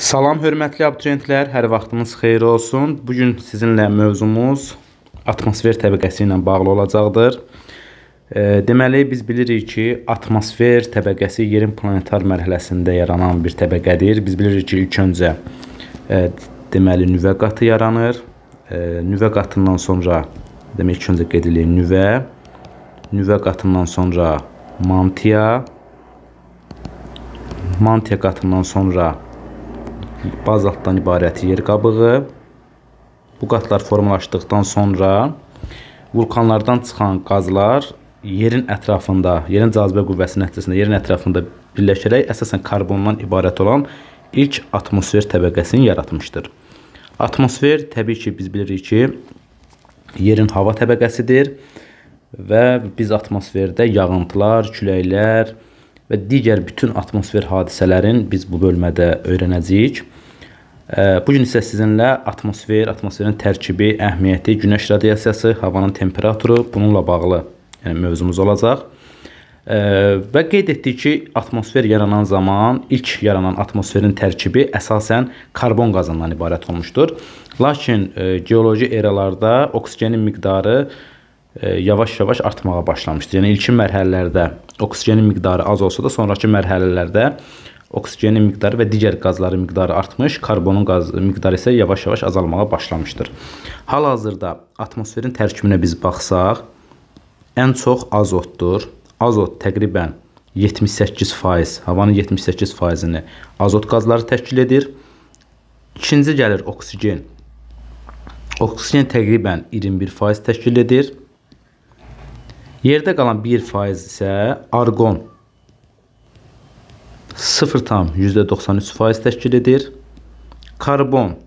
Salam, hörmətli abituriyentlər, hər vaxtınız xeyir olsun. Bugün sizinlə mövzumuz atmosfer təbəqəsi ilə bağlı olacaqdır. Deməli, biz bilirik ki, atmosfer təbəqəsi yerin planetar mərhələsində yaranan bir təbəqədir. Biz bilirik ki, ilk öncə deməli, nüvə qatı yaranır. Nüvə qatından sonra, demək, ilk öncə qeyd edilən nüvə qatından sonra mantia qatından sonra bazaltdan ibarət yer qabığı. Bu qatlar formalaşdıqdan sonra vulkanlardan çıxan qazlar yerin ətrafında, yerin cazibə qüvvəsi nəticəsində yerin ətrafında birləşərək əsasən karbondan ibarət olan ilk atmosfer təbəqəsini yaratmışdır. Atmosfer təbii ki, biz bilirik ki, yerin hava təbəqəsidir və biz atmosferdə yağıntılar, küləklər və digər bütün atmosfer hadisələrin biz bu bölmədə öyrənəcəyik. Bugün isə sizinlə atmosferin tərkibi, əhəmiyyəti, günəş radiasiyası, havanın temperaturu bununla bağlı mövzumuz olacaq. Və qeyd etdik ki, atmosfer yaranan zaman ilk yaranan atmosferin tərkibi əsasən karbon qazından ibarət olmuşdur. Lakin geoloji eralarda oksigenin miqdarı yavaş-yavaş artmağa başlamışdır. Yəni, ilkin mərhələlərdə oksigenin miqdarı az olsa da, sonraki mərhələlərdə oksigenin miqdarı və digər qazların miqdarı artmış, karbonun miqdarı isə yavaş-yavaş azalmağa başlamışdır. Hal-hazırda atmosferin tərkibinə biz baxsaq, ən çox azotdur. Azot təqribən 78%, havanın 78%-ni azot qazları təşkil edir. İkinci gəlir oksigen. Oksigen təqribən 21% təşkil edir. Yerdə qalan 1% isə arqon 0,93% təşkil edir. Karbon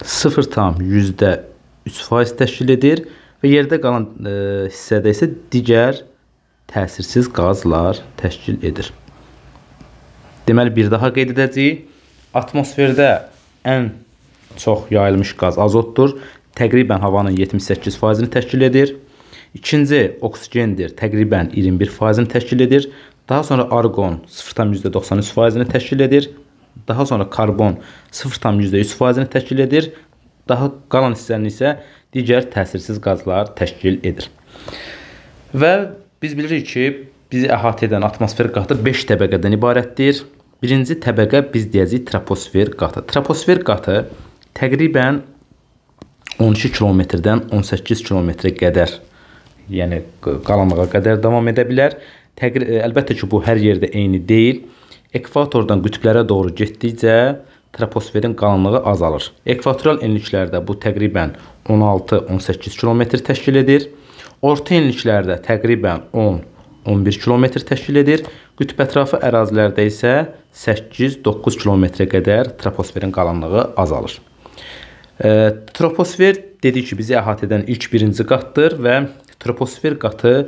0,3% təşkil edir və yerdə qalan hissədə isə digər təsirsiz qazlar təşkil edir. Deməli, bir daha qeyd edəcəyik. Atmosferdə ən çox yayılmış qaz azotdur. Təqribən havanın 78%-ni təşkil edir. İkinci oksigendir, təqribən 21%-ni təşkil edir. Daha sonra arqon 0,93%-ni təşkil edir. Daha sonra karbon 0,3%-ni təşkil edir. Daha qalan hissəni isə digər təsirsiz qazlar təşkil edir. Və biz bilirik ki, bizi əhatə edən atmosfer qatı 5 təbəqədən ibarətdir. Birinci təbəqə biz deyəcəyik troposfer qatı. Troposfer qatı təqribən 12 kilometrdən 18 kilometrə qədər, yəni qalanlığa qədər davam edə bilər. Əlbəttə ki, bu hər yerdə eyni deyil. Ekvatordan qütblərə doğru getdikcə troposferin qalınlığı azalır. Ekvatoral enliklərdə bu təqribən 16-18 kilometr təşkil edir. Orta enliklərdə təqribən 10-11 kilometr təşkil edir. Qütb ətrafı ərazilərdə isə 8-9 kilometrə qədər troposferin qalınlığı azalır. Troposfer dedik ki, bizi əhatə edən ilk birinci qatdır və troposfer qatı,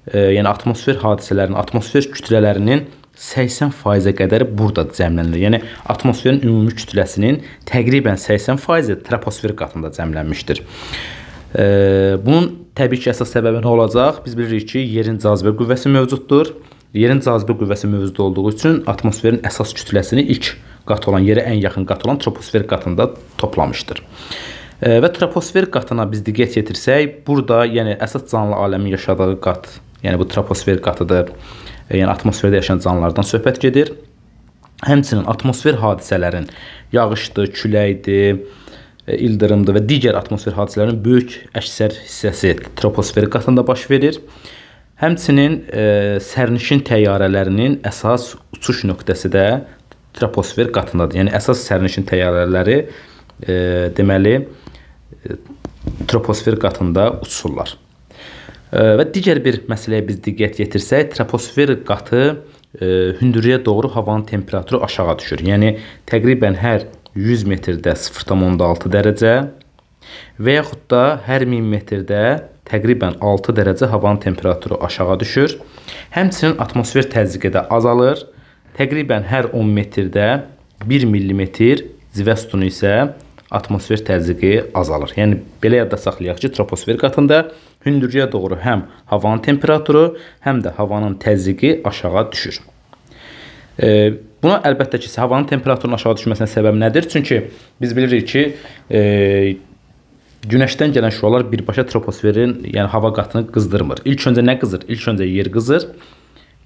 yəni atmosfer hadisələrinin, atmosfer kütlələrinin 80%-ə qədəri burada cəmlənir. Yəni, atmosferin ümumi kütləsinin təqribən 80%-i troposfer qatında cəmlənmişdir. Bunun təbii ki, əsas səbəbi nə olacaq? Biz bilirik ki, yerin cazibə qüvvəsi mövcuddur. Yerin cazibə qüvvəsi mövcud olduğu üçün atmosferin əsas kütləsini ilk qat olan, yerə ən yaxın qat olan troposfer qatında toplamışdır. Və troposfer qatına biz diqqət yetirsək, burada yəni əsas canlı aləmin yaşadığı qat, yəni bu troposfer qatıdır. Yəni atmosferdə yaşayan canlılardan söhbət gedir. Həmçinin atmosfer hadisələrin yağışdır, küləkdir, ildırımdır və digər atmosfer hadisələrinin böyük əksər hissəsi troposfer qatında baş verir. Həmçinin sərnişin təyyarələrinin əsas uçuş nöqtəsi də troposfer qatındadır. Yəni əsas sərnişin təyyarələri deməli troposfer qatında uçurlar. Və digər bir məsələyə biz diqqət yetirsək, troposfer qatı hündürlüyə doğru havanın temperaturu aşağı düşür. Yəni təqribən hər 100 metrdə 0,6 dərəcə və yaxud da hər 1000 metrdə təqribən 6 dərəcə havanın temperaturu aşağı düşür. Həmçinin atmosfer təzyiqi də azalır. Təqribən hər 10 metrdə 1 millimetr civə sütunu isə atmosfer təzyiqi azalır. Yəni, belə yadda saxlayaq ki, troposfer qatında hündürlüyə doğru həm havanın temperaturu, həm də havanın təzyiqi aşağı düşür. Buna əlbəttə ki, havanın temperaturunun aşağı düşməsinə səbəb nədir? Çünki biz bilirik ki, günəşdən gələn şüalar birbaşa troposferin, yəni hava qatını qızdırmır. İlk öncə nə qızır? İlk öncə yer qızır.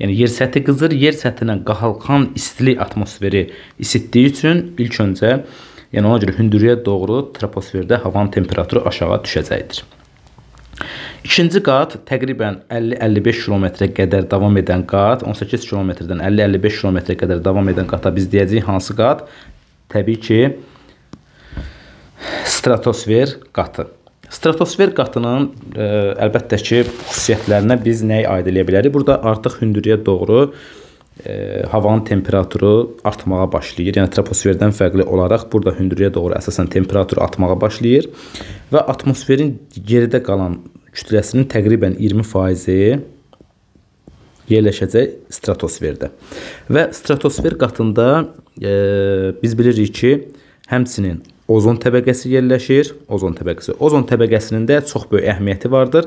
Yəni yer səthi qızır. Yer səthindən qalxan istilik atmosferi isitdiyi üçün ilk öncə, yəni ona görə hündürlüyə doğru troposferdə havanın temperaturu aşağı düşəcəkdir. İkinci qat təqribən 50-55 kilometrə qədər davam edən qat, 18 kilometrdən 50-55 kilometrə qədər davam edən qata biz deyəcəyik hansı qat? Təbii ki, stratosfer qatı. Stratosfer qatının əlbəttə ki, xüsusiyyətlərinə biz nəyi aid edə bilərik? Burada artıq hündürlüyə doğru havanın temperaturu artmağa başlayır. Yəni troposferdən fərqli olaraq burada hündürlüyə doğru əsasən temperatur artmağa başlayır və atmosferin geridə qalan kütləsinin təqribən 20% yerləşəcək stratosferdə. Və stratosfer qatında biz bilirik ki, həmçinin ozon təbəqəsi yerləşir. Ozon təbəqəsinin də çox böyük əhəmiyyəti vardır.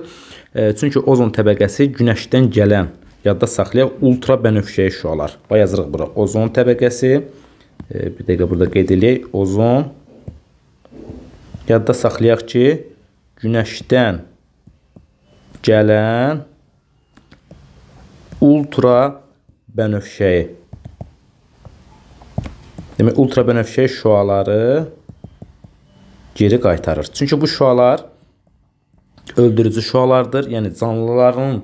Çünki ozon təbəqəsi günəşdən gələn, yadda saxlayaq, ultra bənövşəyi şüalar. Yazırıq bura. Ozon təbəqəsi, bir dəqiqə burada qeyd edək. Ozon, yadda saxlayaq ki, günəşdən gələn ultra bənövşəyi. Demək, ultra bənövşəyi şüaları geri qaytarır. Çünki bu şüalar öldürücü şüalardır. Yəni canlıların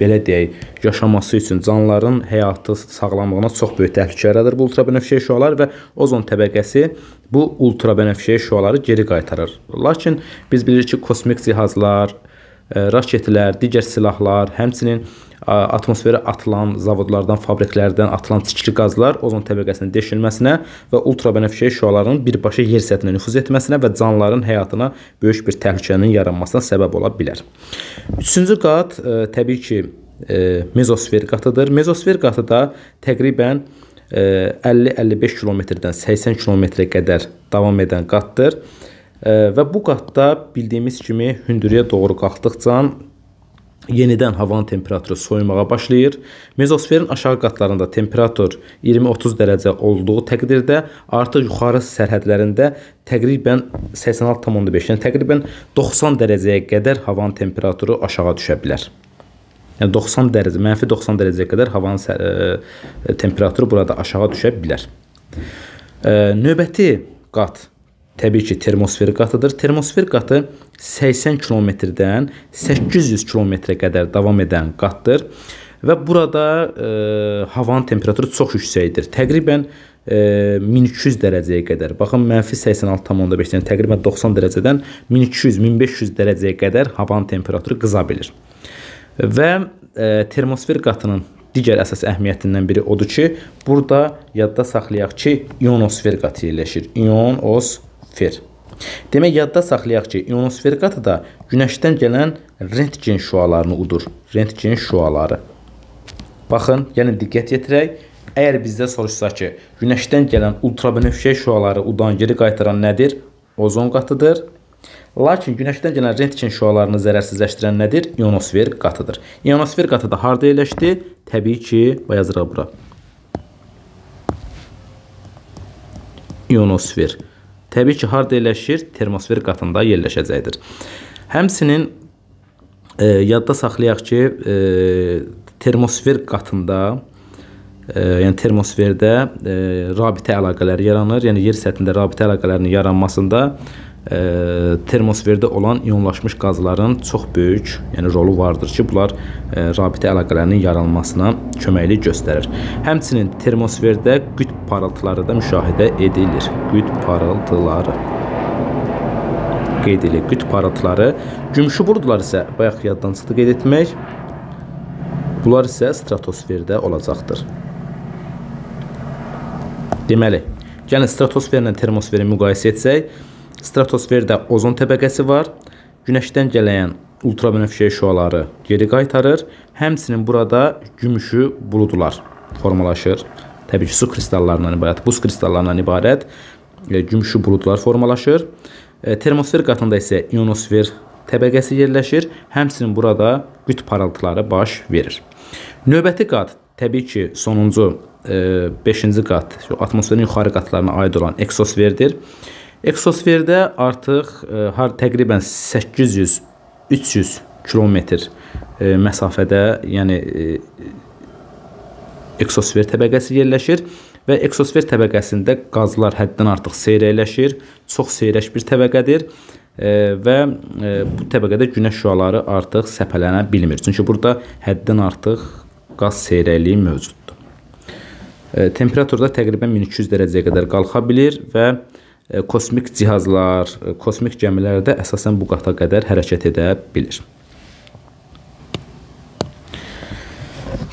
belə deyək, yaşaması üçün canlıların həyatı, sağlamlığına çox böyük təhlükə yaradır bu ultrabənövşəyi şüalar və ozon təbəqəsi bu ultrabənövşəyi şüaları geri qaytarır. Lakin biz bilirik ki, kosmik cihazlar, raketlər, digər silahlar, həmçinin atmosferə atılan zavodlardan, fabriklərdən atılan çirkli qazlar ozon təbəqəsinin deşilməsinə və ultrabənövşəyi şüaların birbaşa yer səthinə nüfuz etməsinə və canlıların həyatına böyük bir təhlükənin yaranmasına səbəb ola bilər. Üçüncü qat təbii ki, mezosfer qatıdır. Mezosfer qatı da təqribən 50-55 kilometrdən 80 kilometrə qədər davam edən qatdır. Və bu qatda bildiyimiz kimi hündürlüyə doğru qalxdıqca yenidən havanın temperaturu soyumağa başlayır. Mezosferin aşağı qatlarında temperatur 20-30 dərəcə olduğu təqdirdə artıq yuxarı sərhədlərində təqribən 86,5, yəni təqribən 90 dərəcəyə qədər havanın temperaturu aşağı düşə bilər. Yəni 90 dərəcə, mənfi 90 dərəcəyə qədər havanın temperaturu burada aşağı düşə bilər. Növbəti qat təbii ki, termosfer qatıdır. Termosfer qatı 80 kilometrdən 800 kilometrə qədər davam edən qatdır. Və burada havanın temperaturu çox yüksəkdir. Təqribən 1200 dərəcəyə qədər. Baxın, mənfi 86,5, yəni təqribən 90 dərəcədən 1200-1500 dərəcəyə qədər havanın temperaturu qıza bilir. Və termosfer qatının digər əsas əhəmiyyətindən biri odur ki, burada yadda saxlayaq ki, ionosfer qatı yerləşir. Ionosfer. Demək, yadda saxlayaq ki, ionosfer qatı da günəşdən gələn rentgen şüalarını udur. Rentgen şüaları. Baxın, yəni diqqət yetirək. Əgər bizdə soruşsa ki, günəşdən gələn ultrabənövşəyi şüaları udan, geri qaytaran nədir? Ozon qatıdır. Lakin günəşdən gələn rentgen şüalarını zərərsizləşdirən nədir? İonosfer qatıdır. İonosfer qatı da harda yerləşdi? Təbii ki, yazırıq bura. İonosfer. Təbii ki, harda yerləşir? Termosfer qatında yerləşəcəkdir. Həmçinin yadda saxlayaq ki, termosfer qatında, yəni termosferdə rabitə əlaqələri yaranır. Yəni yer səthində rabitə əlaqələrinin yaranmasında termosferdə olan ionlaşmış qazların çox böyük, yəni rolu vardır ki, bunlar rabitə əlaqələrinin yaranmasına köməklik göstərir. Həmçinin termosferdə qütb parıltıları da müşahidə edilir. Qütb parıltıları. Qeyd edilir. Qütb parıltıları. Gümüşü buludlar isə, bayaq yaddan çıxdı qeyd etmək, bunlar isə stratosferdə olacaqdır. Deməli, gəlin stratosferlə termosferi müqayisə etsək, stratosferdə ozon təbəqəsi var. Günəşdən gələn ultrabənövşəyi şüaları geri qaytarır. Həmçinin burada gümüşü buludlar formalaşır. Təbii ki, su kristallarından ibarət, buz kristallarından ibarət gümüşü buludlar formalaşır. Termosfer qatında isə ionosfer təbəqəsi yerləşir. Həmçinin burada qütb parıltıları baş verir. Növbəti qat təbii ki, sonuncu 5-ci qat, atmosferin yuxarı qatlarına aid olan eksosferdir. Eksosferdə artıq təqribən 800-300 kilometr məsafədə, yəni eksosfer təbəqəsi yerləşir və eksosfer təbəqəsində qazlar həddən artıq seyrəkləşir, çox seyrək bir təbəqədir və bu təbəqədə günəş şüaları artıq səpələnə bilmir. Çünki burada həddən artıq qaz seyrəkliyi mövcuddur. Temperaturda təqribən 1200 dərəcəyə qədər qalxa bilir və kosmik cihazlar, kosmik gəmilər də əsasən bu qata qədər hərəkət edə bilir.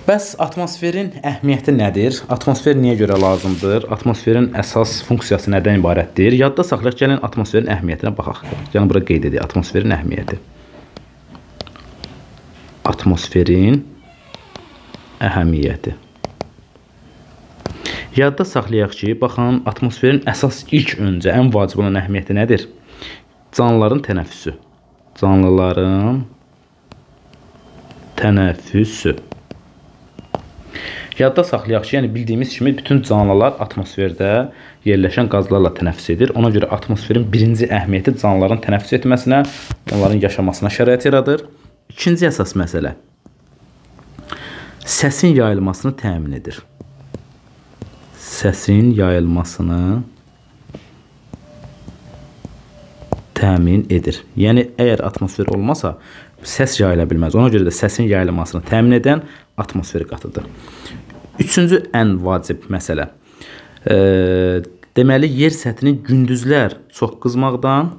Bəs atmosferin əhəmiyyəti nədir? Atmosfer niyə görə lazımdır? Atmosferin əsas funksiyası nədən ibarətdir? Yadda saxlayaq, gəlin atmosferin əhəmiyyətinə baxaq. Gəlin bura qeyd edək, atmosferin əhəmiyyəti. Atmosferin əhəmiyyəti. Yadda saxlayaq ki, baxın, atmosferin əsas ilk öncə ən vacib olan əhəmiyyəti nədir? Canlıların tənəffüsü. Canlıların tənəffüsü. Yadda saxlayaq ki, yəni bildiyimiz kimi bütün canlılar atmosferdə yerləşən qazlarla tənəffüs edir. Ona görə atmosferin birinci əhəmiyyəti canlıların tənəffüs etməsinə, onların yaşamasına şərait yaradır. İkinci əsas məsələ səsin yayılmasını təmin edir. Səsin yayılmasını təmin edir. Yəni, əgər atmosfer olmasa, səs yayıla bilməz. Ona görə də səsin yayılmasını təmin edən atmosfer qatıdır. Üçüncü ən vacib məsələ. Deməli, yer səthini gündüzlər çox qızmaqdan,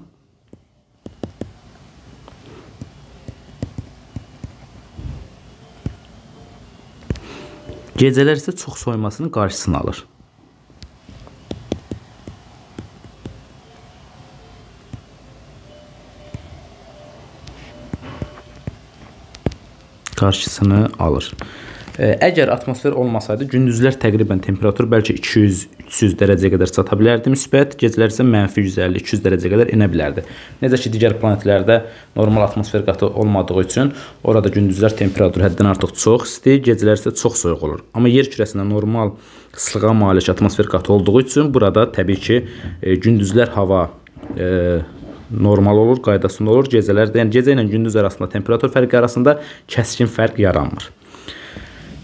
gecələr isə çox soymasının qarşısını alır. Əgər atmosfer olmasaydı, gündüzlər təqribən temperatur bəlkə 200-300 dərəcəyə qədər çata bilərdi müsbət, gecələr isə mənfi 150-200 dərəcəyə qədər enə bilərdi. Necə ki, digər planetlərdə normal atmosfer qatı olmadığı üçün orada gündüzlər temperatur həddən artıq çox isti, gecələr isə çox soyuq olur. Amma yer kürəsində normal ıslığa malik atmosfer qatı olduğu üçün burada təbii ki, gündüzlər hava normal olur, qaydasında olur. Gecələrdə, yəni gecə ilə gündüz arasında temperatur fərqi arasında kəskin fərq yaranmır.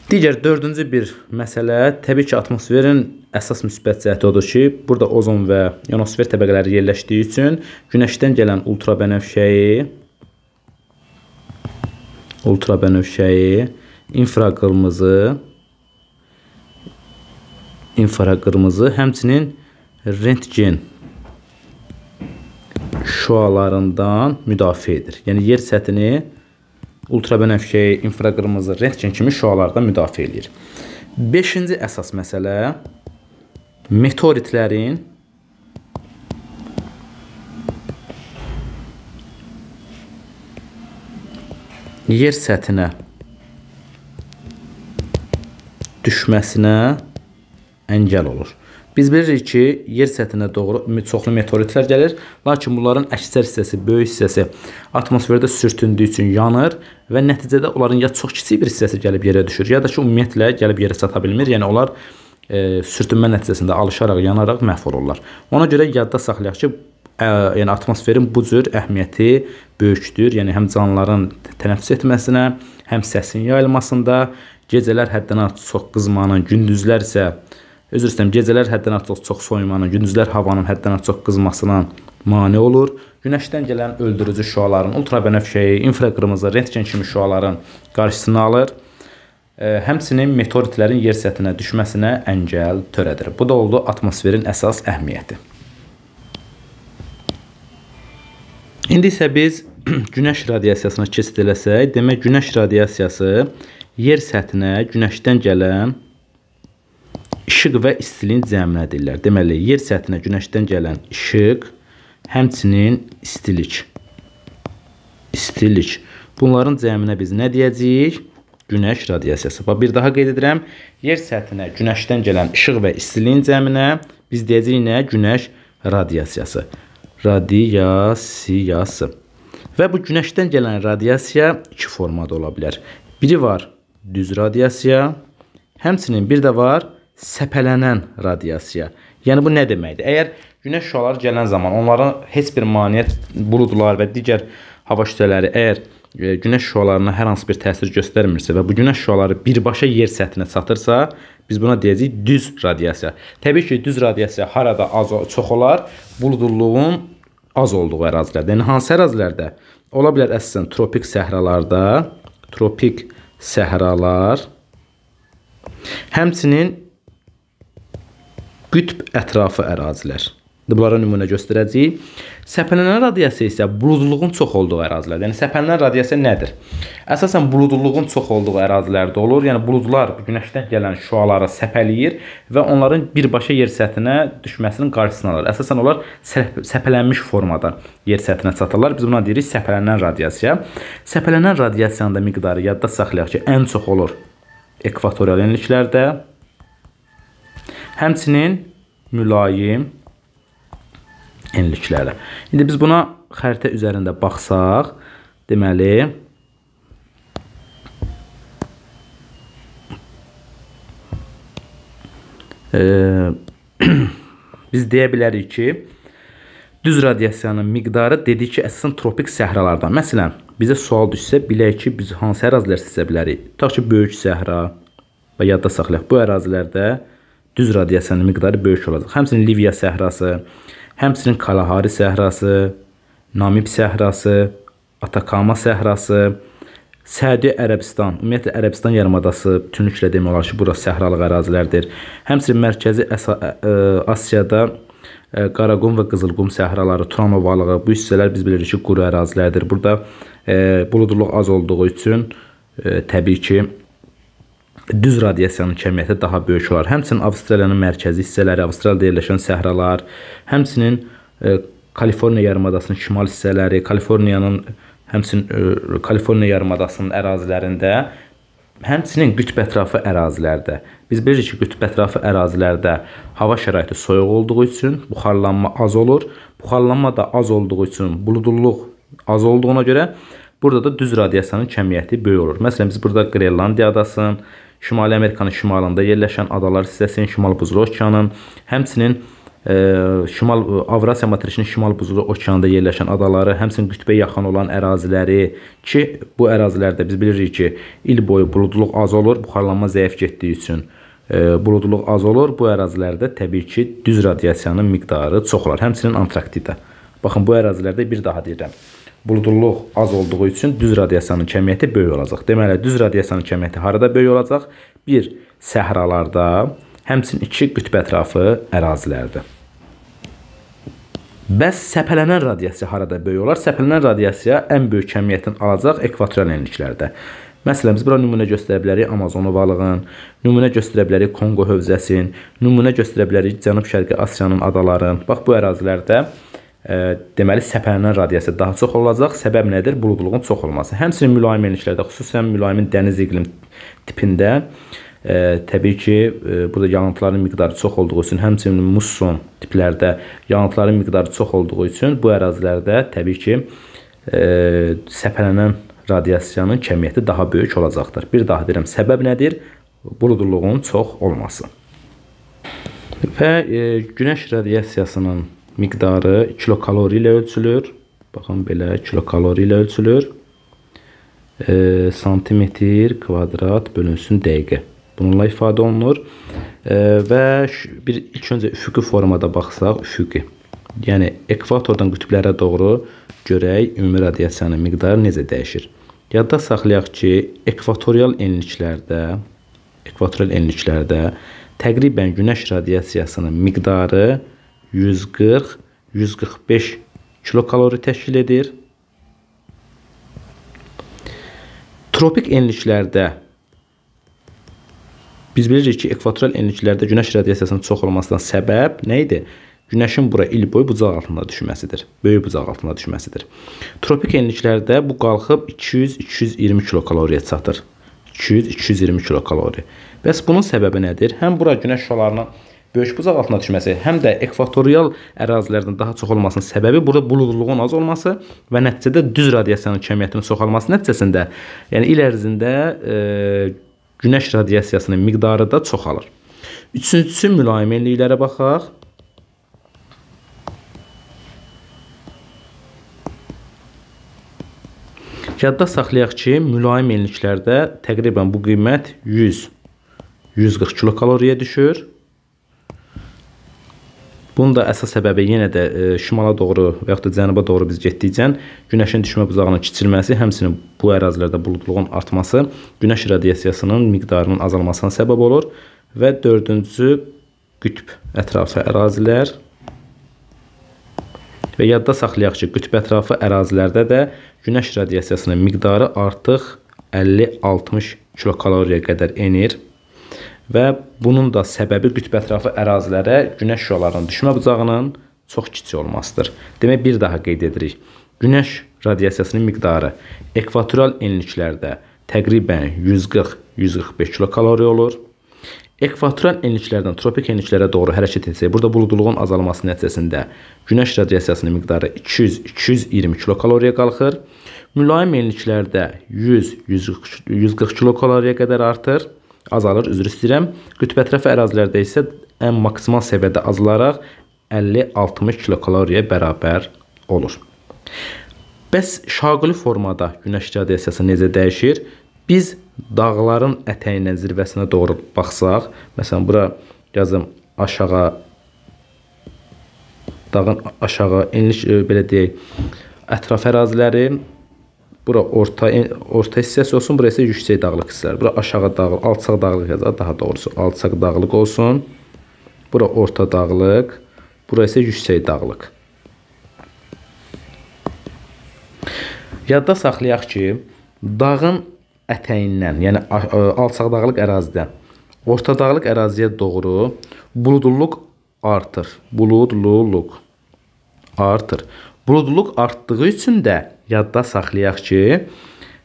Digər dördüncü bir məsələ, təbii ki, atmosferin əsas müsbət cəhəti odur ki, burada ozon və ionosfer təbəqələri yerləşdiyi üçün günəşdən gələn ultrabənövşəyi, infraqırmızı, həmçinin rentgen şüalarından müdafiə edir. Yəni, yer səthini ultrabənövşəyi, infraqırmızı, rentgen kimi şüalardan müdafiə edir. Beşinci əsas məsələ meteoritlərin yer səthinə düşməsinə əngəl olur. Biz bilirik ki, yer səthinə doğru çoxlu meteoritlər gəlir, lakin bunların əksər hissəsi, böyük hissəsi atmosferdə sürtündüyü üçün yanır və nəticədə onların ya çox kiçik bir hissəsi gəlib yerə düşür, ya da ki, ümumiyyətlə gəlib yerə çata bilmir. Yəni, onlar sürtünmə nəticəsində alışaraq, yanaraq məhv olurlar. Ona görə yadda saxlayaq ki, yəni atmosferin bu cür əhəmiyyəti böyükdür. Yəni, həm canlıların tənəffüs etməsinə, həm səsin yayılmasında, gecələr həddən artıq çox qızmanın, gündüzlər isə gecələr həddən artıq çox soyumanın, gündüzlər havanın həddən artıq çox qızmasına mane olur. Günəşdən gələn öldürücü şüaların, ultrabənövşəyi, infraqırmızı, rentgen kimi şüaların qarşısını alır. Həmçinin meteoritlərin yer səthinə düşməsinə əngəl törədir. Bu da oldu atmosferin əsas əhəmiyyəti. İndi isə biz günəş radiasiyasına keçid eləsək, demək günəş radiasiyası yer səthinə günəşdən gələn işıq və istiliyin cəminə deyirlər. Deməli, yer səthinə günəşdən gələn işıq, həmçinin istilik. Bunların cəminə biz nə deyəcəyik? Günəş radiyasiyası. Bir daha qeyd edirəm. Yer səthinə günəşdən gələn işıq və istiliyin cəminə biz deyəcəyik nə? Günəş radiyasiyası. Və bu günəşdən gələn radiyasiya iki formada ola bilər. Biri var düz radiyasiya, Həmçinin bir də var səpələnən radiasiya. Yəni bu nə deməkdir? Əgər günəş şüaları gələn zaman onların heç bir maneə buludlar və digər hava kütlələri əgər günəş şüalarına hər hansı bir təsir göstərmirsə və bu günəş şüaları birbaşa yer səthinə çatırsa, biz buna deyəcəyik düz radiasiya. Təbii ki, düz radiasiya harada çox olar? Buludluluğun az olduğu ərazilərdə. Yəni hansı ərazilərdə? Ola bilər əsasən tropik səhralarda, tropik səhralar, həmçinin qütb ətrafı ərazilər. Bunlara nümunə göstərəcəyik. Səpələnən radiasiya isə buludluluğun çox olduğu ərazilərdə. Yəni səpələnən radiasiya nədir? Əsasən buludluluğun çox olduğu ərazilərdə olur. Yəni buludlar günəşdən gələn şüaları səpələyir və onların birbaşa yer səthinə düşməsinin qarşısını alır. Əsasən onlar səpələnmiş formada yer səthinə çatırlar. Biz buna deyirik səpələnən radiasiya. Səpələnən radiasiyanın da miqdarı yadda saxlayaq ki, ən çox olur ekvatorial enliklərdə. Həmçinin mülayim enliklərə. İndi biz buna xəritə üzərində baxsaq, deməli, biz deyə bilərik ki, düz radiasiyanın miqdarı dedik ki, əsasən tropik səhralardan. Məsələn, bizə sual düşsə, bilək ki, biz hansı ərazilər seçə bilərik? Tutaq ki, böyük səhra və yadda saxlayaq, bu ərazilərdə düz radiasiyanın miqdarı böyük olacaq. Həmçinin Liviya səhrası, həmçinin Kalahari səhrası, Namib səhrası, Atakama səhrası, Səudi Ərəbistan, ümumiyyətlə Ərəbistan yarımadası bütünlüklə demək olar ki, burası səhralıq ərazilərdir. Həmçinin Mərkəzi Asiyada Qaraqum və Qızılqum səhraları, Turan ovalığı, bu hissələr biz bilirik ki, quru ərazilərdir. Burada buludluluq az olduğu üçün təbii ki, düz radiasiyanın kəmiyyəti daha böyük olar. Həmçinin Avstraliyanın mərkəzi hissələri, Avstraliyada yerləşən səhralar, həmçinin Kaliforniya yarımadasının şimal hissələri, Kaliforniya yarımadasının ərazilərində, həmçinin qütb ətrafı ərazilərdə. Biz bilirik ki, qütb ətrafı ərazilərdə hava şəraiti soyuq olduğu üçün buxarlanma az olur. Buxarlanma da az olduğu üçün buludluluq az olduğuna görə burada da düz radiasiyanın kəmiyyəti böyük olur. Məsələn, biz burada Qrenlandiya adasının, Şimali Amerikanın şimalında yerləşən adalar hissəsinin, Şimal Buzlu okeanın, həmçinin Avrasiya matrişinin Şimal Buzlu okeanında yerləşən adaları, həmçinin qütbə yaxın olan əraziləri ki, bu ərazilərdə biz bilirik ki, il boyu buludluq az olur, buxarlanma zəif getdiyi üçün buludluq az olur. Bu ərazilərdə təbii ki, düz radiasiyanın miqdarı çox olar. Həmçinin Antarktida. Baxın, bu ərazilərdə bir daha deyirəm. Buludluluq az olduğu üçün düz radiasiyanın kəmiyyəti böyük olacaq. Deməli, düz radiasiyanın kəmiyyəti harada böyük olacaq? Bir, səhralarda, həmçinin iki, qütb ətrafı ərazilərdə. Bəs səpələnən radiasiya harada böyük olar? Səpələnən radiasiya ən böyük kəmiyyətin alacaq ekvatorial enliklərdə. Məsələn, biz bura nümunə göstərə bilərik Amazon ovalığın, nümunə göstərə bilərik Kongo hövzəsinin, nümunə göstərə bilərik Cənub-Şərqi Asiyanın adaların. Bax, bu ərazilərdə deməli, səpələnən radiasiya daha çox olacaq. Səbəb nədir? Buludluluğun çox olması. Həmçinin mülayim enliklərdə, xüsusən mülayimin dəniz iqlim tipində, təbii ki, burada yağıntıların miqdarı çox olduğu üçün, həmçinin musson tiplərdə yağıntıların miqdarı çox olduğu üçün bu ərazilərdə təbii ki, səpələnən radiasiyanın kəmiyyəti daha böyük olacaqdır. Bir daha deyirəm, səbəb nədir? Buludluluğun çox olması. Və günəş radiasiyasının miqdarı kilokalori ilə ölçülür. Baxın, belə kilokalori ilə ölçülür. Santimetr kvadrat bölünsün dəqiqə. Bununla ifadə olunur. Və ilk öncə üfüqi formada baxsaq, üfüqi. Yəni, ekvatordan qütblərə doğru görək ümumi radiasiyanın miqdarı necə dəyişir. Yadda saxlayaq ki, ekvatorial enliklərdə təqribən günəş radiasiyasının miqdarı 140-145 kilokalori təşkil edir. Tropik enliklərdə biz bilirik ki, ekvatorial enliklərdə günəş radiasiyasının çox olmasından səbəb nə idi? Günəşin bura il boyu bucaq altında düşməsidir. Böyük bucaq altında düşməsidir. Tropik enliklərdə bu qalxıb 200-220 kilokaloriyə çatır. 200-220 kilokalori. Bəs bunun səbəbi nədir? Həm bura günəş şüalarının böyük bucaq altına düşməsi, həm də ekvatorial ərazilərdən daha çox olmasının səbəbi burada buludluluğun az olması və nəticədə düz radiasiyanın kəmiyyətinin çoxalması nəticəsində, yəni il ərzində günəş radiasiyasının miqdarı da çoxalır. Üçüncüsü mülayim enliklərə baxaq. Yadda saxlayaq ki, mülayim enliklərdə təqribən bu qiymət 100-140 kilokaloriyə düşür. Bunun da əsas səbəbi yenə də şimala doğru və yaxud da cənuba doğru biz getdikcə günəşin düşmə buzağının kiçilməsi, həmçinin bu ərazilərdə buludluğun artması günəş radiasiyasının miqdarının azalmasına səbəb olur. Və dördüncü qütb ətrafı ərazilər. Və yadda saxlayaq ki, qütb ətrafı ərazilərdə də günəş radiasiyasının miqdarı artıq 50-60 kilokaloriyə qədər enir. Və bunun da səbəbi qütb ətrafı ərazilərə günəş şüalarının düşmə bucağının çox kiçik olmasıdır. Demək, bir daha qeyd edirik. Günəş radiasiyasının miqdarı ekvatoral enliklərdə təqribən 140-145 kilokalori olur. Ekvatoral enliklərdən tropik enliklərə doğru hərəkət etsək, burada buludluğun azalması nəticəsində günəş radiasiyasının miqdarı 200-220 kilokaloriyə qalxır. Mülayim enliklərdə 100-140 kilokaloriyə qədər artır, azalır, üzr istəyirəm. Qütb ətrafı ərazilərdə isə ən maksimal səviyyədə azalaraq 50-60 kilokaloriyə bərabər olur. Bəs şaquli formada günəş radiasiyası necə dəyişir? Biz dağların ətəyindən zirvəsinə doğru baxsaq, məsələn, bura yazım aşağı, dağın aşağı, enlik, belə deyək, ətraf əraziləri, bura orta hissəsi olsun, bura isə yüksək dağlıq hissələr. Bura aşağı dağlıq, alçaq dağlıq yazaq, daha doğrusu alçaq dağlıq olsun. Bura orta dağlıq, bura isə yüksək dağlıq. Yadda saxlayaq ki, dağın ətəyindən, yəni alçaq dağlıq ərazidən orta dağlıq əraziyə doğru buludluluq artır. Buludluluq artır. Buludluluq artdığı üçün də yadda saxlayaq ki,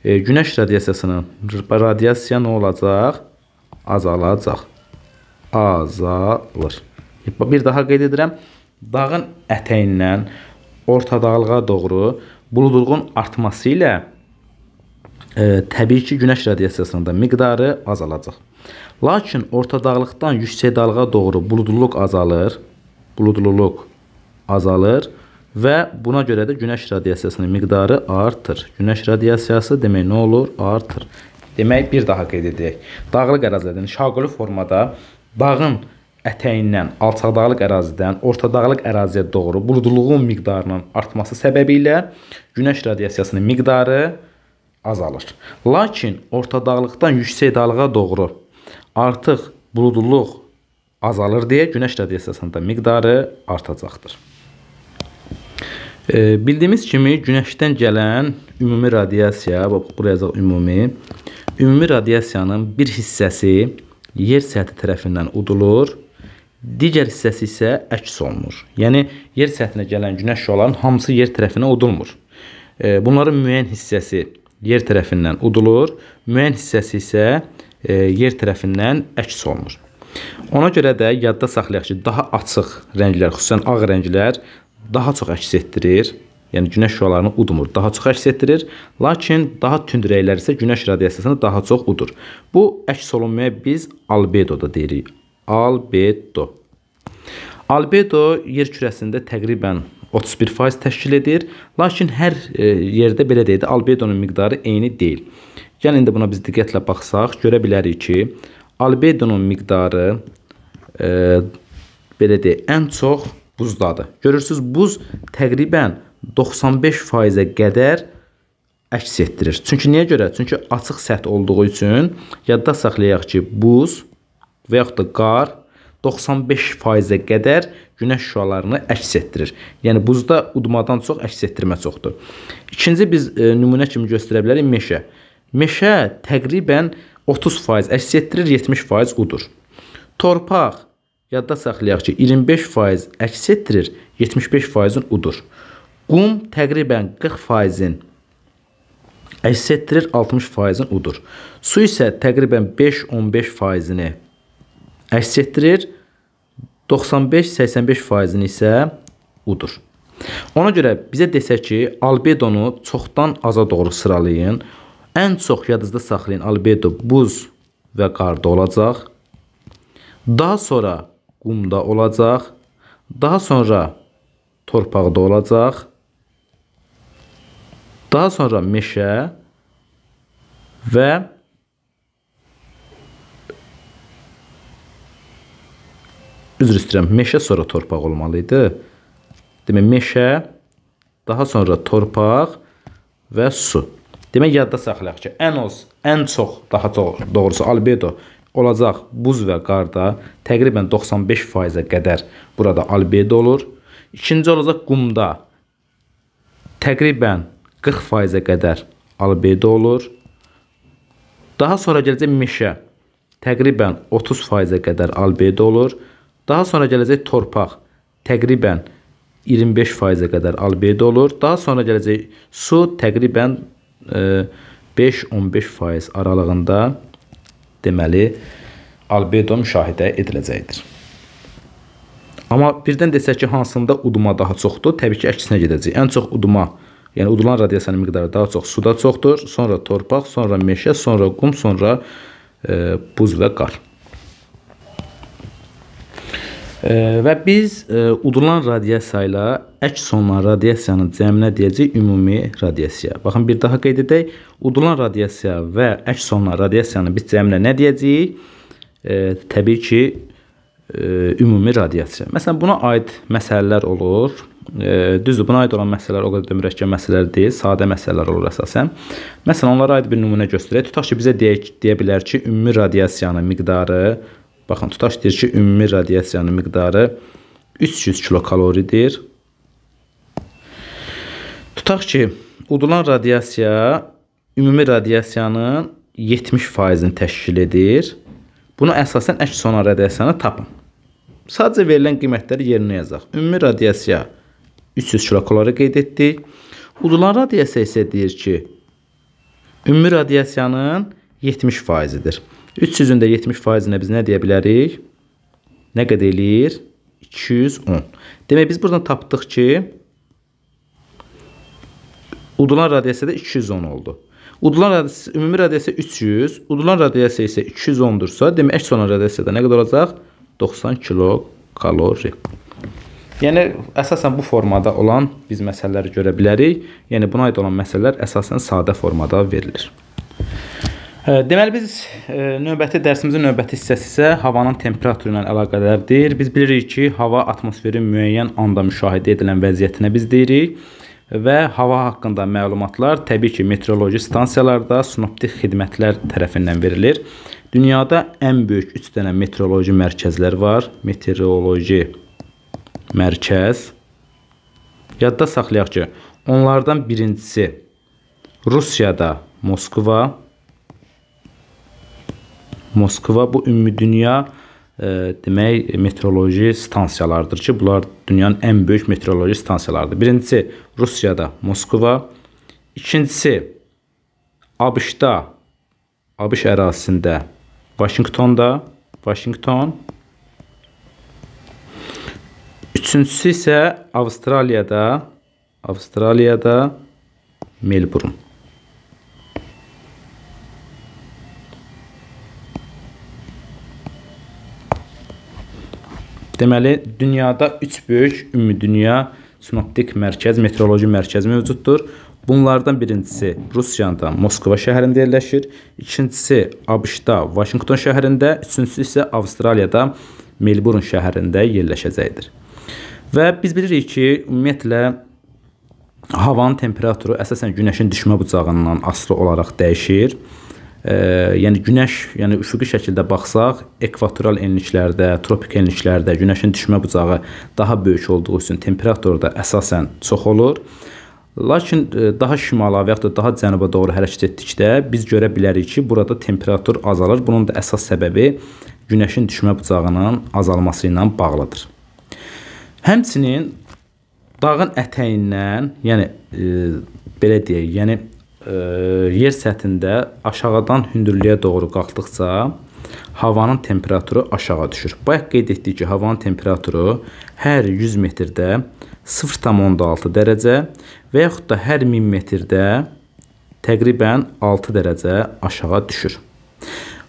günəş radiasiyasının radiasiya nə olacaq? Azalacaq. Azalır. Bir daha qeyd edirəm. Dağın ətəyindən orta dağlığa doğru buludluğun artması ilə təbii ki, günəş radiasiyasının da miqdarı azalacaq. Lakin orta dağlıqdan yüksək dağlığa doğru buludluluq azalır. Buludluluq azalır və buna görə də günəş radiasiyasının miqdarı artır. Günəş radiyasiyası demək nə olur? Artır. Demək, bir daha qeyd edək. Dağlıq ərazilərdən şaquli formada dağın ətəyindən, alçaq dağlıq ərazidən orta dağlıq əraziyə doğru buludluluğun miqdarının artması səbəbilə günəş radiyasiyasının miqdarı azalır. Lakin orta dağlıqdan yüksək dağlığa doğru artıq buludluluq azalır deyə günəş radiasiyasının da miqdarı artacaqdır. Bildiyimiz kimi günəşdən gələn ümumi radiasiya, buraya yazaq ümumi radiasiyanın bir hissəsi yer səthi tərəfindən udulur, digər hissəsi isə əks olunur. Yəni, yer səthinə gələn günəş şüalarının hamısı yer tərəfinə udulmur. Bunların müəyyən hissəsi yer tərəfindən udulur, müəyyən hissəsi isə yer tərəfindən əks olunur. Ona görə də yadda saxlayaq ki, daha açıq rənglər, xüsusən ağ rənglər daha çox əks etdirir. Yəni, günəş şüalarını udmur, daha çox əks etdirir. Lakin daha tünd rənglər isə günəş radiyasiyasını daha çox udur. Bu əks olunmaya biz albedo da deyirik. Albedo. Albedo yer kürəsində təqribən 31% təşkil edir. Lakin hər yerdə belə deyək, albedonun miqdarı eyni deyil. Gəlin indi buna biz diqqətlə baxsaq, görə bilərik ki, albedonun miqdarı belə deyək, ən çox buzdadır. Görürsünüz, buz təqribən 95%-ə qədər əks etdirir. Çünki niyə görə? Çünki açıq səth olduğu üçün yadda saxlayaq ki, buz və yaxud da qar 95%-ə qədər günəş şüalarını əks etdirir. Yəni, buzda udmadan çox əks etdirmə çoxdur. İkinci biz nümunə kimi göstərə bilərik meşə. Meşə təqribən 30% əks etdirir, 70% udur. Torpaq, yadda saxlayaq ki, 25% əks etdirir, 75%-in udur. Qum təqribən 40%-in əks etdirir, 60%-in udur. Su isə təqribən 5-15%-ni əks etdirir, 95-85%-ni isə udur. Ona görə bizə desək ki, albedonu çoxdan aza doğru sıralayın. Ən çox yadınızda saxlayın albedo buz və qarda olacaq. Daha sonra qumda olacaq. Daha sonra torpaqda olacaq. Daha sonra meşə və üzr istəyirəm, meşə sonra torpaq olmalıydı. Demək, meşə, daha sonra torpaq və su. Demək, yadda saxlayaq ki, ən çox, daha doğrusu albedo olacaq buz və qarda təqribən 95%-ə qədər burada albedo olur. İkinci olacaq qumda təqribən 40%-ə qədər albedo olur. Daha sonra gələcək meşə təqribən 30%-ə qədər albedo olur. Daha sonra gələcək torpaq təqribən 25%-ə qədər albedo olur. Daha sonra gələcək su təqribən 5-15% aralığında deməli albedo müşahidə ediləcəkdir. Amma birdən desək ki, hansında uduma daha çoxdur, təbii ki, əksinə gedəcək. Ən çox uduma, yəni udulan radiasiyanın miqdarı daha çox suda çoxdur, sonra torpaq, sonra meşə, sonra qum, sonra buz və qar. Və biz udulan radiasiya ilə əks olunan radiasiyanın cəminə deyəcək ümumi radiasiya. Baxın, bir daha qeyd edək. Udulan radiasiya və əks olunan radiasiyanın biz cəminə nə deyəcəyik? Təbii ki, ümumi radiasiya. Məsələn, buna aid məsələlər olur. Düzdür, buna aid olan məsələlər o qədər də mürəkkəb məsələlər deyil, sadə məsələlər olur əsasən. Məsələn, onlara aid bir nümunə göstərək. Tutaq ki, bizə deyə bilər ki, ümumi radiasiyanın miqdarı, baxın, tutaq deyir ki, ümumi radiasiyanın miqdarı 300 kilokaloridir. Tutaq ki, udulan radiasiya ümumi radiasiyanın 70%-ni təşkil edir. Bunu əsasən əks olunan radiasiyanı tapın. Sadəcə verilən qiymətləri yerinə yazaq. Ümumi radiasiya 300 kilokalori qeyd etdik. Udulan radiasiya isə deyir ki, ümumi radiasiyanın 70%-dir. 300-ün də 70%-nə biz nə deyə bilərik? Nə qədər eləyir? 210. Demək, biz buradan tapdıq ki, udulan radiasiyada 210 oldu. Ümumi radiasiya 300, udulan radiasiya isə 210-dursa, demək, əks olunan radiasiyada nə qədər olacaq? 90 kilokalori. Yəni, əsasən bu formada olan biz məsələləri görə bilərik. Yəni, buna aid olan məsələlər əsasən sadə formada verilir. Deməli, biz növbəti dərsimizin növbəti hissəsi isə havanın temperaturu ilə əlaqədardır. Biz bilirik ki, hava atmosferin müəyyən anda müşahidə edilən vəziyyətinə biz deyirik və hava haqqında məlumatlar təbii ki, meteoroloji stansiyalarda sinoptik xidmətlər tərəfindən verilir. Dünyada ən böyük 3 dənə meteoroloji mərkəzlər var. Meteoroloji mərkəz. Yadda saxlayaq ki, onlardan birincisi Rusiyada Moskva. Moskva bu ümumi dünya demək meteoroloji stansiyalardır ki, bunlar dünyanın ən böyük meteoroloji stansiyalarıdır. Birincisi Rusiyada Moskva, ikincisi ABŞ-da, ABŞ ərazisində Vaşinqtonda, Vaşinqton. Üçüncüsü isə Avstraliyada Melbourne. Deməli, dünyada 3 böyük ümumdünya sinoptik mərkəz, meteoroloji mərkəz mövcuddur. Bunlardan birincisi Rusiyada Moskva şəhərində yerləşir, ikincisi ABŞ-da Vaşinqton şəhərində, üçüncüsü isə Avstraliyada Melbourne şəhərində yerləşəcəkdir. Və biz bilirik ki, ümumiyyətlə havanın temperaturu əsasən günəşin düşmə bucağından asılı olaraq dəyişir. Yəni günəş, üfüqi şəkildə baxsaq, ekvatoral enliklərdə, tropik enliklərdə günəşin düşmə bucağı daha böyük olduğu üçün temperatur da əsasən çox olur. Lakin daha şimala və yaxud da daha cənuba doğru hərəkət etdikdə biz görə bilərik ki, burada temperatur azalır. Bunun da əsas səbəbi günəşin düşmə bucağının azalması ilə bağlıdır. Həmçinin dağın ətəyindən, belə deyək, yer səthində aşağıdan hündürlüyə doğru qalxdıqca havanın temperaturu aşağı düşür. Bayaq qeyd etdik ki, havanın temperaturu hər 100 metrdə 0,6 dərəcə və yaxud da hər 1000 metrdə təqribən 6 dərəcə aşağı düşür.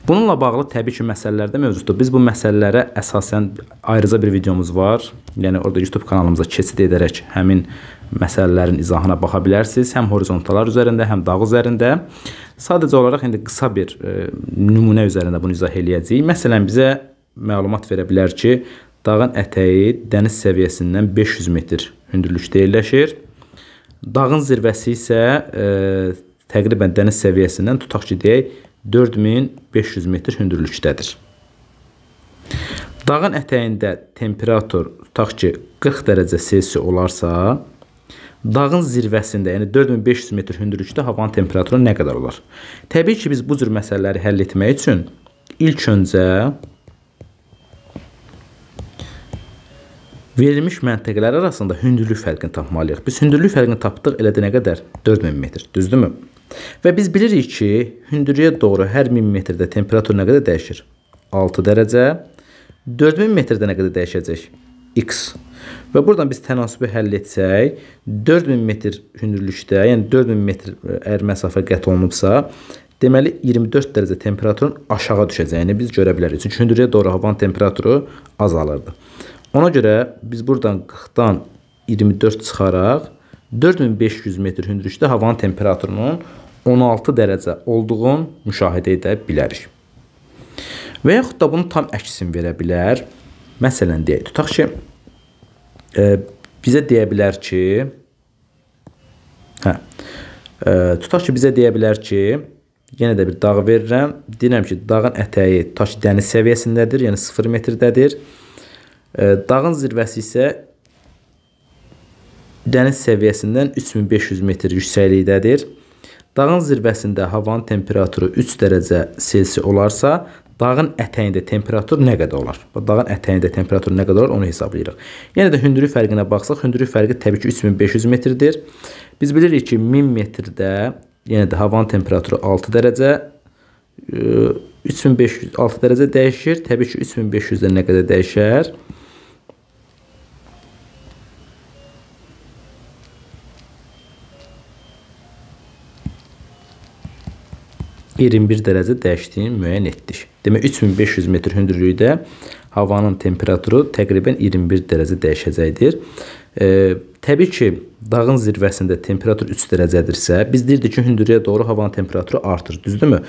Bununla bağlı təbii ki, məsələlər də mövcuddur. Biz bu məsələlərə əsasən ayrıca bir videomuz var. Yəni orada YouTube kanalımıza keçid edərək həmin məsələlərin izahına baxa bilərsiniz. Həm horizontalar üzərində, həm dağ üzərində. Sadəcə olaraq indi qısa bir nümunə üzərində bunu izah eləyəcəyik. Məsələn, bizə məlumat verə bilər ki, dağın ətəyi dəniz səviyyəsindən 500 metr hündürlükdə yerləşir. Dağın zirvəsi isə təqribən dəniz səviyyəsindən tutaq ki, deyək, 4500 metr hündürlükdədir. Dağın ətəyində temperatur tutaq ki, 40 dərəcə Selsi olarsa, dağın zirvəsində, yəni 4500 metr hündürlükdə havanın temperaturu nə qədər olar? Təbii ki, biz bu cür məsələləri həll etmək üçün ilk öncə verilmiş məntəqələr arasında hündürlük fərqini tapmalıyıq. Biz hündürlük fərqini tapdıq, elə də nə qədər? 4000 metr, düzdürmü? Və biz bilirik ki, hündürlüyə doğru hər 1000 metrdə temperatur nə qədər dəyişir? 6 dərəcə. 4000 metrdə nə qədər dəyişəcək? X. Və buradan biz tənasibi həll etsək, 4000 metr hündürlükdə, yəni 4000 metr əgər məsafə qət olunubsa, deməli 24 dərəcə temperaturun aşağı düşəcəyini biz görə bilərik. Çünki hündürlüyə doğru havanın temperaturu azalırdı. Ona görə biz buradan 40-dan 24 çıxaraq 4500 metr hündürlükdə havanın temperaturunun 16 dərəcə olduğunu müşahidə edə bilərik. Və yaxud da bunu tam əksin verə bilər. Məsələn, deyək, tutaq ki, bizə deyə bilər ki, yenə də bir dağ verirəm. Deyirəm ki, dağın ətəyi tutaq ki, dəniz səviyyəsindədir, yəni 0 metrdədir. Dağın zirvəsi isə dəniz səviyyəsindən 3500 metr yüksəklikdədir. Dağın zirvəsində havanın temperaturu 3 dərəcə Selsi olarsa, dağın ətəyində temperatur nə qədər olar? Dağın ətəyində temperatur nə qədər olar, onu hesablayırıq. Yenə də hündürlük fərqinə baxsaq, hündürlük fərqi təbii ki 3500 metrdir. Biz bilirik ki 1000 metrdə, yenə də havanın temperaturu 6 dərəcə, 6 dərəcə dəyişir. Təbii ki 3500-də nə qədər dəyişər? 21 dərəcə dəyişdiyini müəyyən etdik. Demək 3500 metr hündürlükdə havanın temperaturu təqribən 21 dərəcə dəyişəcəkdir. Təbii ki, dağın zirvəsində temperatur 3 dərəcədirsə, biz deyirdik ki, hündürlüyə doğru havanın temperaturu artır, düzdürmü?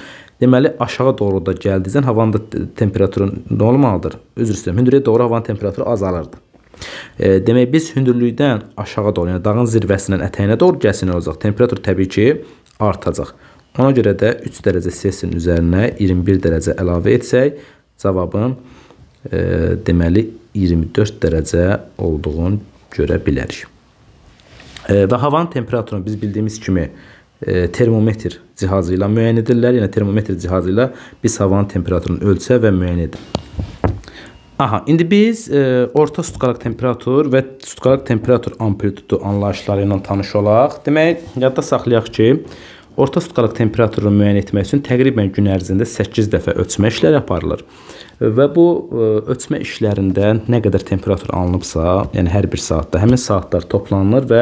Deməli, aşağı doğru da gəldikcə havanın da temperaturu nə olmalıdır? Üzr istəyirəm, hündürlüyə doğru havanın temperaturu azalırdı. Demək, biz hündürlükdən aşağı doğru, yəni dağın zirvəsindən ətəyinə doğru gəlsin olacaq. Temperatur təbii ki, artacaq. Ona görə də 3 dərəcə Selsinin üzərinə 21 dərəcə əlavə etsək, cavabın deməli 24 dərəcə olduğunu görə bilərik. Və havanın temperaturunu biz bildiyimiz kimi termometr cihazı ilə müəyyən edirlər. Yəni termometr cihazı ilə biz havanın temperaturunu ölçə və müəyyən edirik. İndi biz orta sutkalıq temperatur və sutkalıq temperatur amplitudu anlayışları ilə tanış olaq. Demək, yadda saxlayaq ki, orta sutkalıq temperaturunu müəyyən etmək üçün təqribən gün ərzində 8 dəfə ölçmə işləri aparılır. Və bu ölçmə işlərində nə qədər temperatur alınıbsa, yəni hər bir saatda həmin saatlar toplanılır və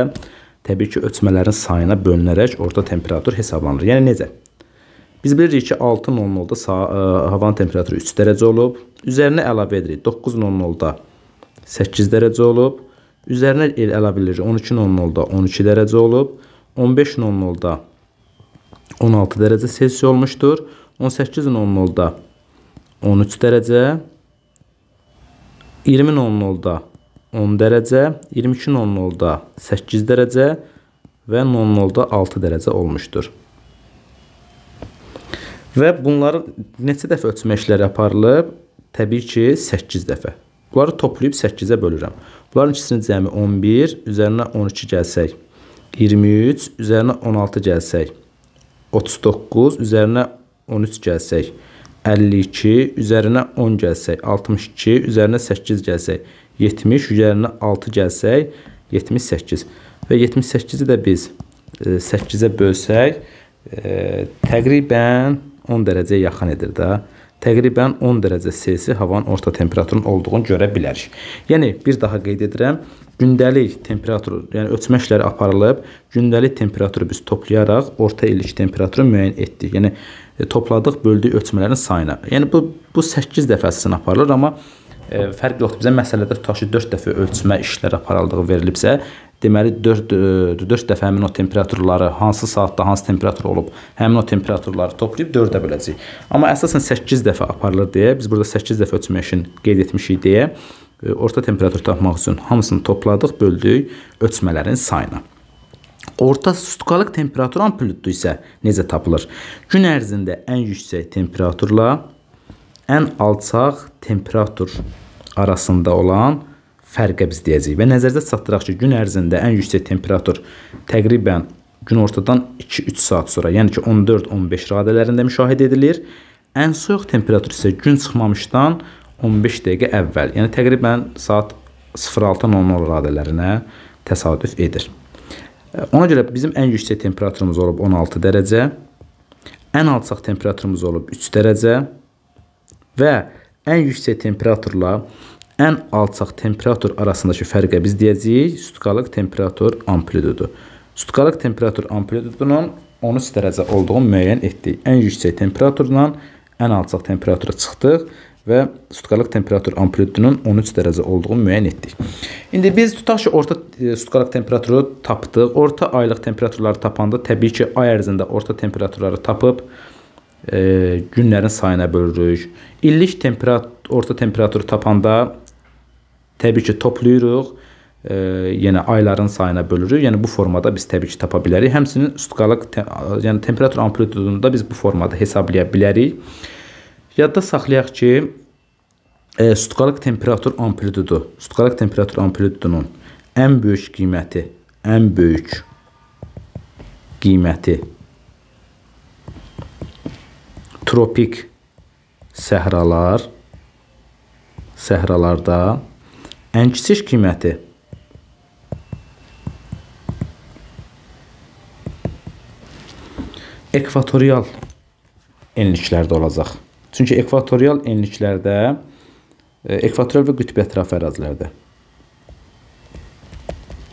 təbii ki, ölçmələrin sayına bölünərək orta temperatur hesablanır. Yəni necə? Biz bilirik ki, 6:00-da havanın temperaturu 3 dərəcə olub. Üzərinə əlavə edirik. 9:00-da 8 dərəcə olub. Üzərinə əlavə edirik. 12:00-da 12 dərəcə olub. 15:00-da 16 dərəcə Selsi olmuşdur. 18:00-da 13 dərəcə, 20:00-da 10 dərəcə, 22:00-da 8 dərəcə və 00-da 6 dərəcə olmuşdur. Və bunların neçə dəfə ölçmə işləri aparılıb? Təbii ki, 8 dəfə. Bunları toplayıb 8-ə bölürəm. Bunların ikisini cəmi 11, üzərinə 12 gəlsək, 23, üzərinə 16 gəlsək, 39, üzərinə 13 gəlsək, 52, üzərinə 10 gəlsək, 62, üzərinə 8 gəlsək, 70, üzərinə 6 gəlsək, 78. Və 78-i də biz 8-ə bölsək, təqribən 10 dərəcəyə yaxın edir də. Təqribən 10 dərəcə Selsi havanın orta temperaturunun olduğunu görə bilərik. Yəni, bir daha qeyd edirəm, gündəlik temperatur, yəni ölçmə işləri aparılıb, gündəlik temperaturu biz toplayaraq orta illik temperaturu müəyyən etdik. Yəni, topladıq böldük ölçmələrin sayına. Yəni bu 8 dəfə əsasən aparılır, amma fərq yoxdur. Bizə məsələdə tutaq ki 4 dəfə ölçmə işləri aparıldığı verilibsə, deməli 4 dəfə həmin o temperaturları, hansı saatda hansı temperatur olub, həmin o temperaturları toplayıb 4-ə böləcəyik. Amma əsasən 8 dəfə aparılır deyə, biz burada 8 dəfə ölçmə işini qeyd etmişik deyə, orta temperatur tapmaq üçün hamısını topladıq, böldük ölçmələrin sayına. Orta sutukalıq temperatur amplitudu isə necə tapılır? Gün ərzində ən yüksək temperaturla ən alçaq temperatur arasında olan fərqə biz deyəcəyik. Və nəzərdə çatdıraq ki, gün ərzində ən yüksək temperatur təqribən gün ortadan 2-3 saat sonra, yəni ki 14-15 radələrində müşahidə edilir. Ən soyuq temperatur isə gün çıxmamışdan 15 dəqiqə əvvəl, yəni təqribən saat 06:00 radələrinə təsadüf edir. Ona görə bizim ən yüksək temperaturumuz olub 16 dərəcə, ən alçaq temperaturumuz olub 3 dərəcə və ən yüksək temperaturla ən alçaq temperatur arasındakı fərqə biz deyəcəyik sutukalıq temperatur amplitudu. Sutukalıq temperatur amplitudunun 13 dərəcə olduğunu müəyyən etdik. Ən yüksək temperaturla ən alçaq temperatura çıxdıq və sutukalıq temperatur amplitudunun 13 dərəcə olduğunu müəyyən etdik. İndi biz tutaq ki, orta sutukalıq temperaturu tapdıq. Orta aylıq temperaturları tapanda təbii ki, ay ərzində orta temperaturları tapıb günlərin sayına bölürük. İllik orta temperaturu tapanda təbii ki, toplayırıq, yəni ayların sayına bölürük. Yəni bu formada biz təbii ki, tapa bilərik. Həmçinin sutukalıq, yəni temperatur amplitudunu da biz bu formada hesablaya bilərik. Yadda saxlayaq ki, sutukalıq temperatur amplitudunun ən böyük qiyməti tropik səhralarda, ən kiçik qiyməti ekvatorial enliklərdə olacaq. Çünki ekvatorial enliklərdə, ekvatorial və qütb ətrafı ərazilərdə,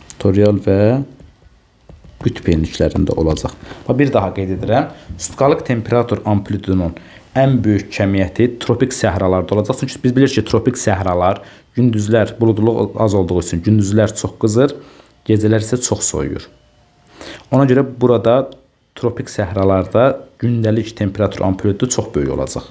ekvatorial və qütb enliklərində olacaq. Bir daha qeyd edirəm, sutukalıq temperatur amplitudunun ən böyük kəmiyyəti tropik səhralarda olacaq. Çünki biz bilirik ki, tropik səhralar gündüzlər buludluq az olduğu üçün gündüzlər çox qızır, gecələr isə çox soyuyur. Ona görə burada tropik səhralarda gündəlik temperatur amplitudu çox böyük olacaq.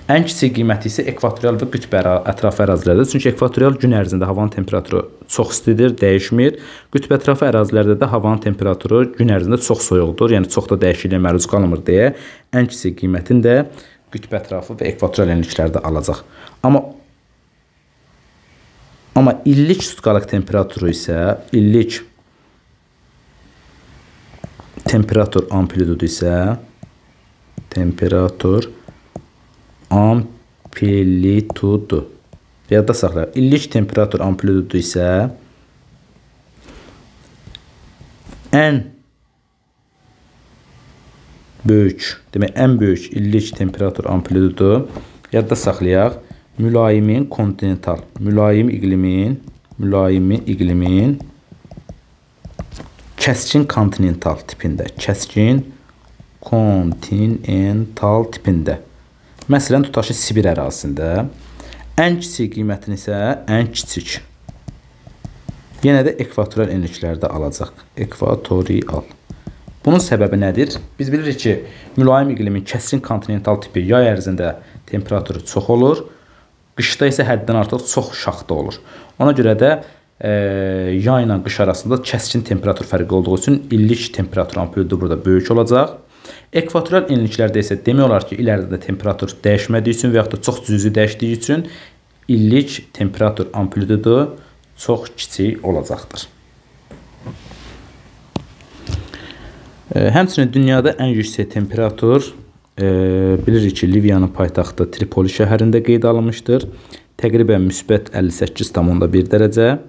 Ən kiçik qiyməti isə ekvatorial və qütb ətrafı ərazilərdə. Çünki ekvatorial gün ərzində havanın temperaturu çox istidir, dəyişmir. Qütb ətrafı ərazilərdə də havanın temperaturu gün ərzində çox soyuqdur, yəni çox da dəyişikliyə məruz qalmır deyə ən kiçik qiymətini də qütb ətrafı və ekvatorial enliklərdə alacaq. Amma illik sutukalıq temperaturu isə, illik temperatur amplitudu isə yadda saxlayaq. İllik temperatur amplitudu isə ən böyük illik temperatur amplitudu yadda saxlayaq. Mülayimin kontinental, mülayim iqlimin kəskin kontinental tipində. Məsələn, tutaq ki, Sibir ərazisində ən kiçik qiymətin isə ən kiçik. Yenə də ekvatorial enliklərdə alacaq. Ekvatorial. Bunun səbəbi nədir? Biz bilirik ki, mülayim iqlimin kəskin kontinental tipi yay ərzində temperaturu çox olur. Qışda isə həddən artıq çox şaxta olur. Ona görə də yay ilə qış arasında kəskin temperatur fərqi olduğu üçün illik temperatur amplitudu burada böyük olacaq. Ekvatorial enliklərdə isə demək olar ki, ilərdə də temperatur dəyişmədiyi üçün və yaxud da çox cüzi dəyişdiyi üçün illik temperatur amplitudu çox kiçik olacaqdır. Həmçinin dünyada ən yüksək temperatur bilirik ki, Liviyanın paytaxtı Tripoli şəhərində qeyd alınmışdır. Təqribən müsbət 58,1 dərəcə.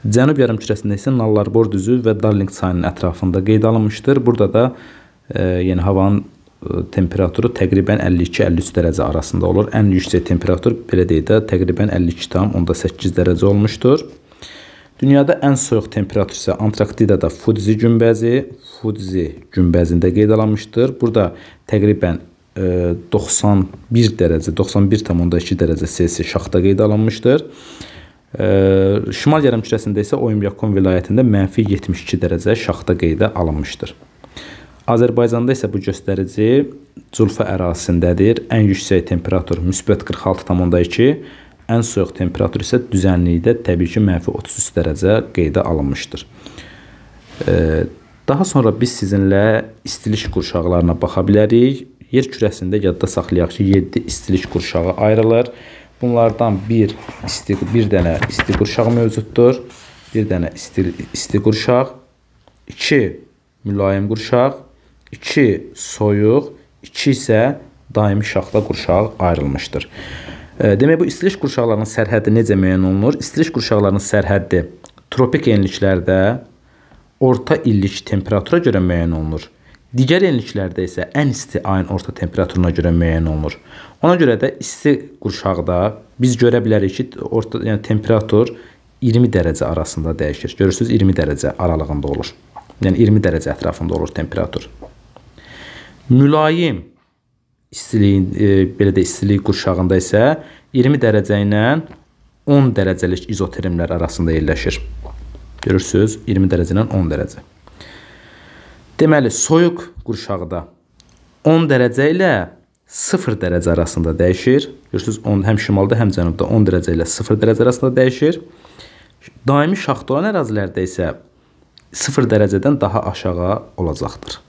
Cənub yarımkürəsində isə Nallarbor düzü və Darling çayının ətrafında qeyd alınmışdır. Burada da yəni havanın temperaturu təqribən 52-53 dərəcə arasında olur. Ən yüksək temperatur belə deyək də təqribən 52,8 dərəcə olmuşdur. Dünyada ən soyuq temperatur isə Antarktidada Fudzi günbəzində qeyd alınmışdır. Burada təqribən 91 dərəcə, 91,2 dərəcə Selsi şaxta qeyd alınmışdır. Şimal yarımkürəsində isə Oyumyakon vilayətində -72 dərəcə şaxta qeydə alınmışdır. Azərbaycanda isə bu göstərici Culfa ərazisindədir. Ən yüksək temperatur -46,2, ən soyuq temperatur isə düzənlikdə təbii ki -33 dərəcə qeydə alınmışdır. Daha sonra biz sizinlə istilik qurşaqlarına baxa bilərik. Yer kürəsində yadda saxlayaq ki, 7 istilik qurşağı ayrılır. Bunlardan bir dənə isti qurşaq mövcuddur. Bir dənə isti qurşaq, 2 mülayim qurşaq, 2 soyuq, 2 isə daimi şaxta qurşaq ayrılmışdır. Demək, bu istilik qurşaqlarının sərhəddi necə müəyyən olunur? İstilik qurşaqlarının sərhəddi tropik enliklərdə orta illik temperatura görə müəyyən olunur. Digər enliklərdə isə ən isti ayın orta temperaturuna görə müəyyən olunur. Ona görə də isti qurşaqda biz görə bilərik ki, yəni temperatur 20 dərəcə arasında dəyişir. Görürsünüz, 20 dərəcə aralığında olur. Yəni 20 dərəcə ətrafında olur temperatur. Mülayim istilik qurşağında isə 20 dərəcə ilə 10 dərəcəlik izotermlər arasında yerləşir. Görürsünüz, 20 dərəcə ilə 10 dərəcə. Deməli, soyuq qurşaqda 10 dərəcə ilə 0 dərəcə arasında dəyişir. Görürsünüz, həm şimalda, həm cənubda 10 dərəcə ilə 0 dərəcə arasında dəyişir. Daimi şaxta olan ərazilərdə isə 0 dərəcədən daha aşağı olacaqdır.